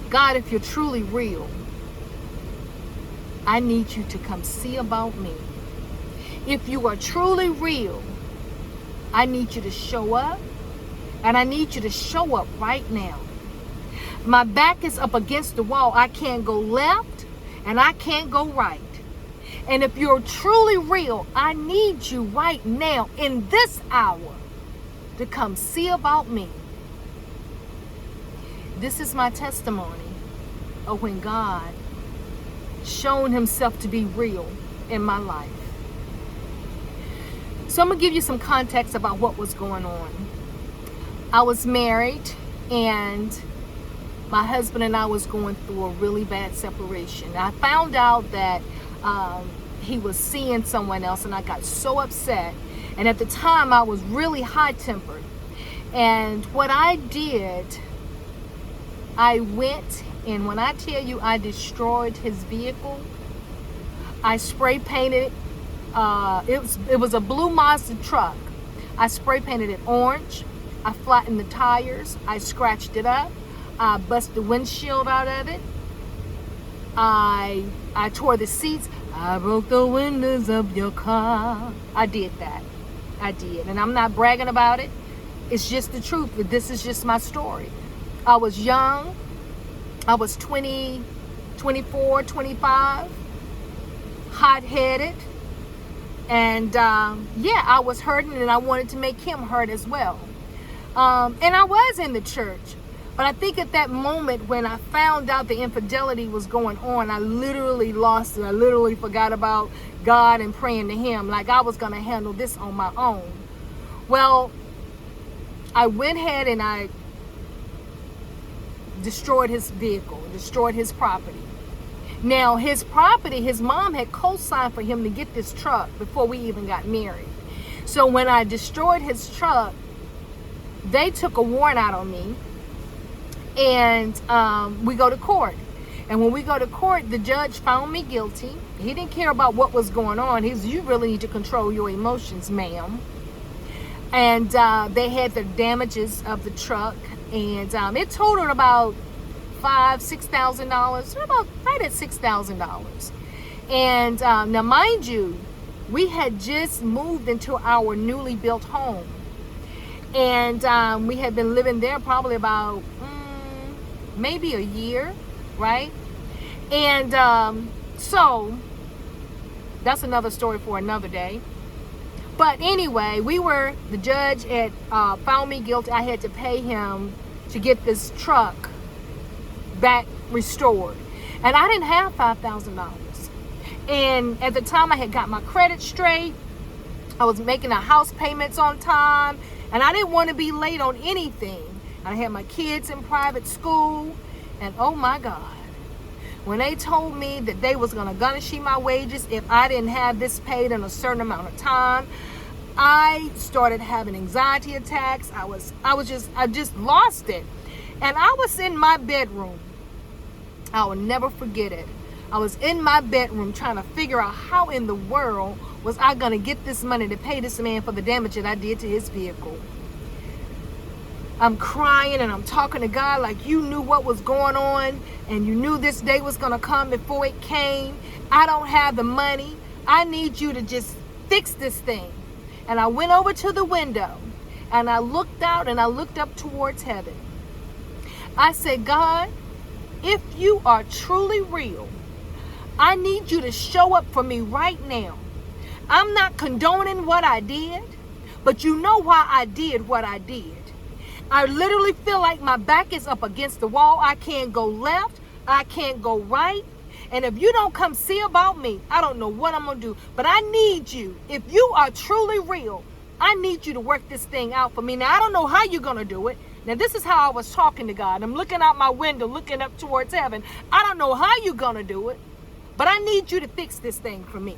God, if you're truly real, I need you to come see about me. If you are truly real, I need you to show up, and I need you to show up right now. My back is up against the wall. I can't go left and I can't go right. And if you're truly real, I need you right now in this hour to come see about me. This is my testimony of when God shown himself to be real in my life. So I'm going to give you some context about what was going on. I was married, and my husband and I was going through a really bad separation. I found out that he was seeing someone else, and I got so upset. And at the time, I was really high-tempered. And what I did, I went, and when I tell you I destroyed his vehicle, I spray painted it was a blue Mazda truck. I spray painted it orange. I flattened the tires. I scratched it up. I busted the windshield out of it. I tore the seats. I broke the windows of your car. I did that. I did. And I'm not bragging about it. It's just the truth. This is just my story. I was young. I was 20, 24, 25. Hot-headed. And I was hurting, and I wanted to make him hurt as well. And I was in the church. But I think at that moment when I found out the infidelity was going on, I literally lost it. I literally forgot about God and praying to him like I was going to handle this on my own. Well, I went ahead and I destroyed his vehicle, destroyed his property. Now, his property, his mom had co-signed for him to get this truck before we even got married. So when I destroyed his truck, they took a warrant out on me, and we go to court. And when we go to court, the judge found me guilty. He didn't care about what was going on. He said, you really need to control your emotions, ma'am. And they had the damages of the truck, and it totaled about $6,000, about right at $6,000. And now, mind you, we had just moved into our newly built home, and we had been living there probably about maybe a year, right? And so that's another story for another day. But anyway, the judge had found me guilty. I had to pay him to get this truck back restored. And I didn't have $5,000. And at the time, I had got my credit straight. I was making the house payments on time. And I didn't want to be late on anything. I had my kids in private school. And oh my God, when they told me that they was going to garnish my wages if I didn't have this paid in a certain amount of time, I started having anxiety attacks. I just lost it. And I was in my bedroom. I will never forget it. I was in my bedroom trying to figure out how in the world was I going to get this money to pay this man for the damage that I did to his vehicle. I'm crying and I'm talking to God like, you knew what was going on and you knew this day was going to come before it came. I don't have the money. I need you to just fix this thing. And I went over to the window and I looked out and I looked up towards heaven. I said, God, if you are truly real, I need you to show up for me right now. I'm not condoning what I did, but you know why I did what I did. I literally feel like my back is up against the wall. I can't go left. I can't go right. And if you don't come see about me, I don't know what I'm going to do. But I need you. If you are truly real, I need you to work this thing out for me. Now, I don't know how you're going to do it. Now, this is how I was talking to God. I'm looking out my window, looking up towards heaven. I don't know how you're going to do it, but I need you to fix this thing for me.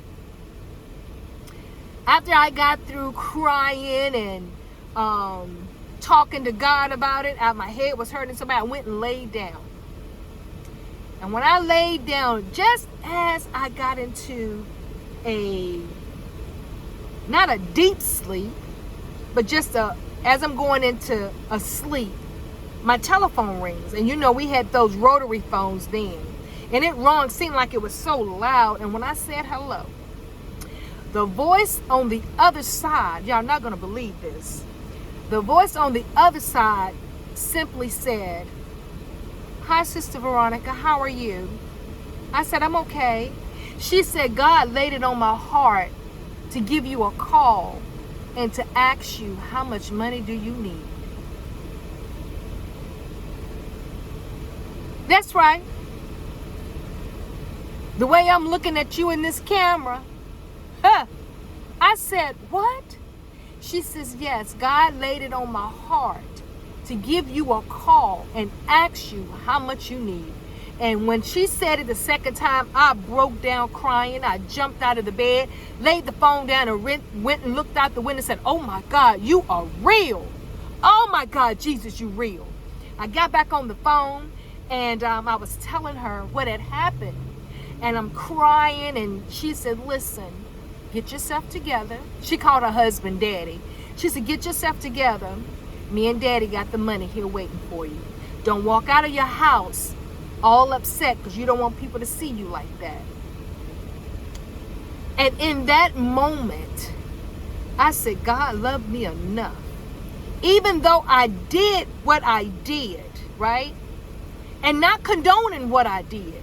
After I got through crying and talking to God about it, my head was hurting so bad, I went and laid down. And when I laid down, just as I got into not a deep sleep, but just as I'm going into a sleep, my telephone rings. And you know, we had those rotary phones then. And it rung, seemed like it was so loud. And when I said hello, the voice on the other side, y'all not going to believe this. The voice on the other side simply said, "Hi, Sister Veronica, how are you?" I said, "I'm okay." She said, "God laid it on my heart to give you a call and to ask you, how much money do you need?" That's right. The way I'm looking at you in this camera, I said, "What?" She says, "Yes, God laid it on my heart to give you a call and ask you how much you need." And when she said it the second time, I broke down crying. I jumped out of the bed, laid the phone down, and went and looked out the window and said, "Oh my God, you are real. Oh my God, Jesus, you real." I got back on the phone and I was telling her what had happened. And I'm crying, and she said, "Listen, get yourself together." She called her husband Daddy. She said, "Get yourself together. Me and Daddy got the money here waiting for you. Don't walk out of your house all upset because you don't want people to see you like that." And in that moment, I said, God loved me enough. Even though I did what I did, right? And not condoning what I did,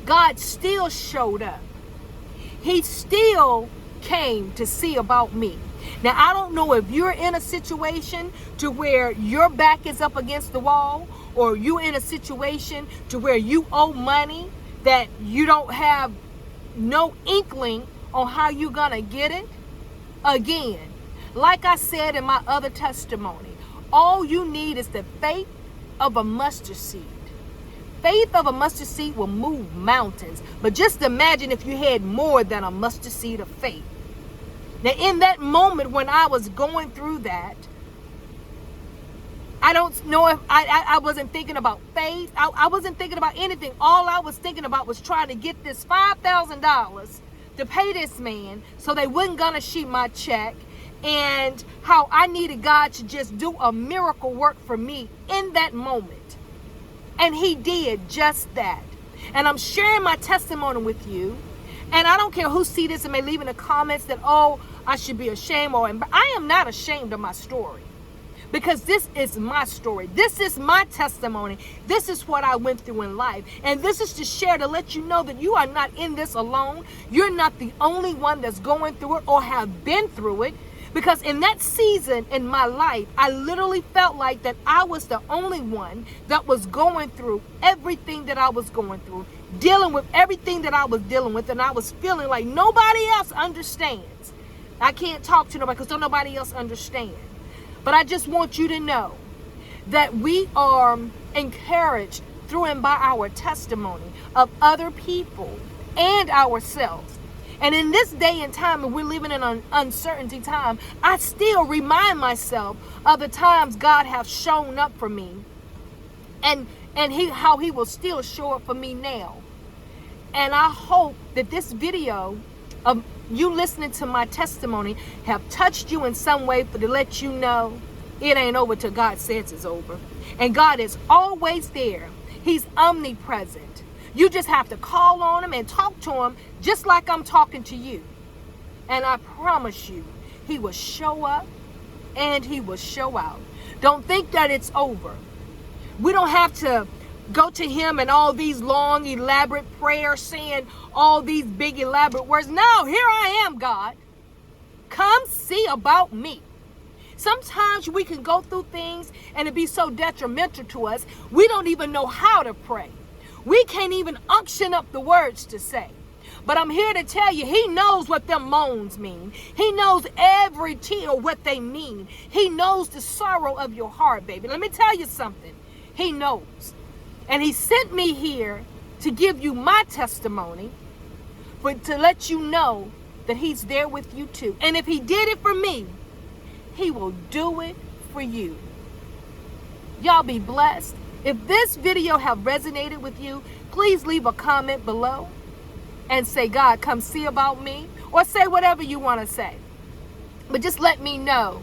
God still showed up. He still came to see about me. Now, I don't know if you're in a situation to where your back is up against the wall, or you're in a situation to where you owe money that you don't have no inkling on how you're going to get it. Again, like I said in my other testimony, all you need is the faith of a mustard seed. Faith of a mustard seed will move mountains. But just imagine if you had more than a mustard seed of faith. Now, in that moment when I was going through that, I don't know if I wasn't thinking about faith. I wasn't thinking about anything. All I was thinking about was trying to get this $5,000 to pay this man so they wouldn't garnish my check, and how I needed God to just do a miracle work for me in that moment. And he did just that. And I'm sharing my testimony with you. And I don't care who see this and may leave in the comments that, "Oh, I should be ashamed," but I am not ashamed of my story. Because this is my story. This is my testimony. This is what I went through in life. And this is to share, to let you know that you are not in this alone. You're not the only one that's going through it or have been through it. Because in that season in my life, I literally felt like that I was the only one that was going through everything that I was going through, dealing with everything that I was dealing with, and I was feeling like nobody else understands. I can't talk to nobody because don't nobody else understand. But I just want you to know that we are encouraged through and by our testimony of other people and ourselves. And in this day and time, and we're living in an uncertainty time, I still remind myself of the times God has shown up for me, and how he will still show up for me now. And I hope that this video of you listening to my testimony have touched you in some way, to let you know it ain't over till God says it's over. And God is always there. He's omnipresent. You just have to call on him and talk to him just like I'm talking to you. And I promise you, he will show up and he will show out. Don't think that it's over. We don't have to go to him in all these long, elaborate prayers saying all these big, elaborate words. No, here I am, God. Come see about me. Sometimes we can go through things and it be so detrimental to us, we don't even know how to pray. We can't even unction up the words to say. But I'm here to tell you, he knows what them moans mean. He knows every tear, what they mean. He knows the sorrow of your heart, baby. Let me tell you something. He knows. And he sent me here to give you my testimony, but to let you know that he's there with you too. And if he did it for me, he will do it for you. Y'all be blessed. If this video have resonated with you, please leave a comment below and say, "God, come see about me," or say whatever you want to say. But just let me know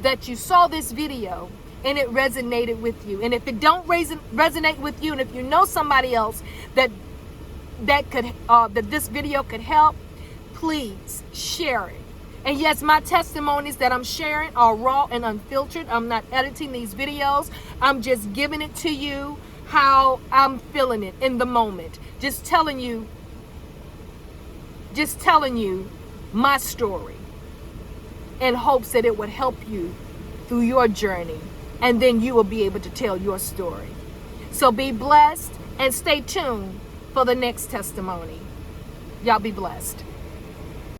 that you saw this video and it resonated with you. And if it don't resonate with you, and if you know somebody else that this video could help, please share it. And yes, my testimonies that I'm sharing are raw and unfiltered. I'm not editing these videos. I'm just giving it to you how I'm feeling it in the moment. Just telling you my story in hopes that it would help you through your journey, and then you will be able to tell your story. So be blessed and stay tuned for the next testimony. Y'all be blessed.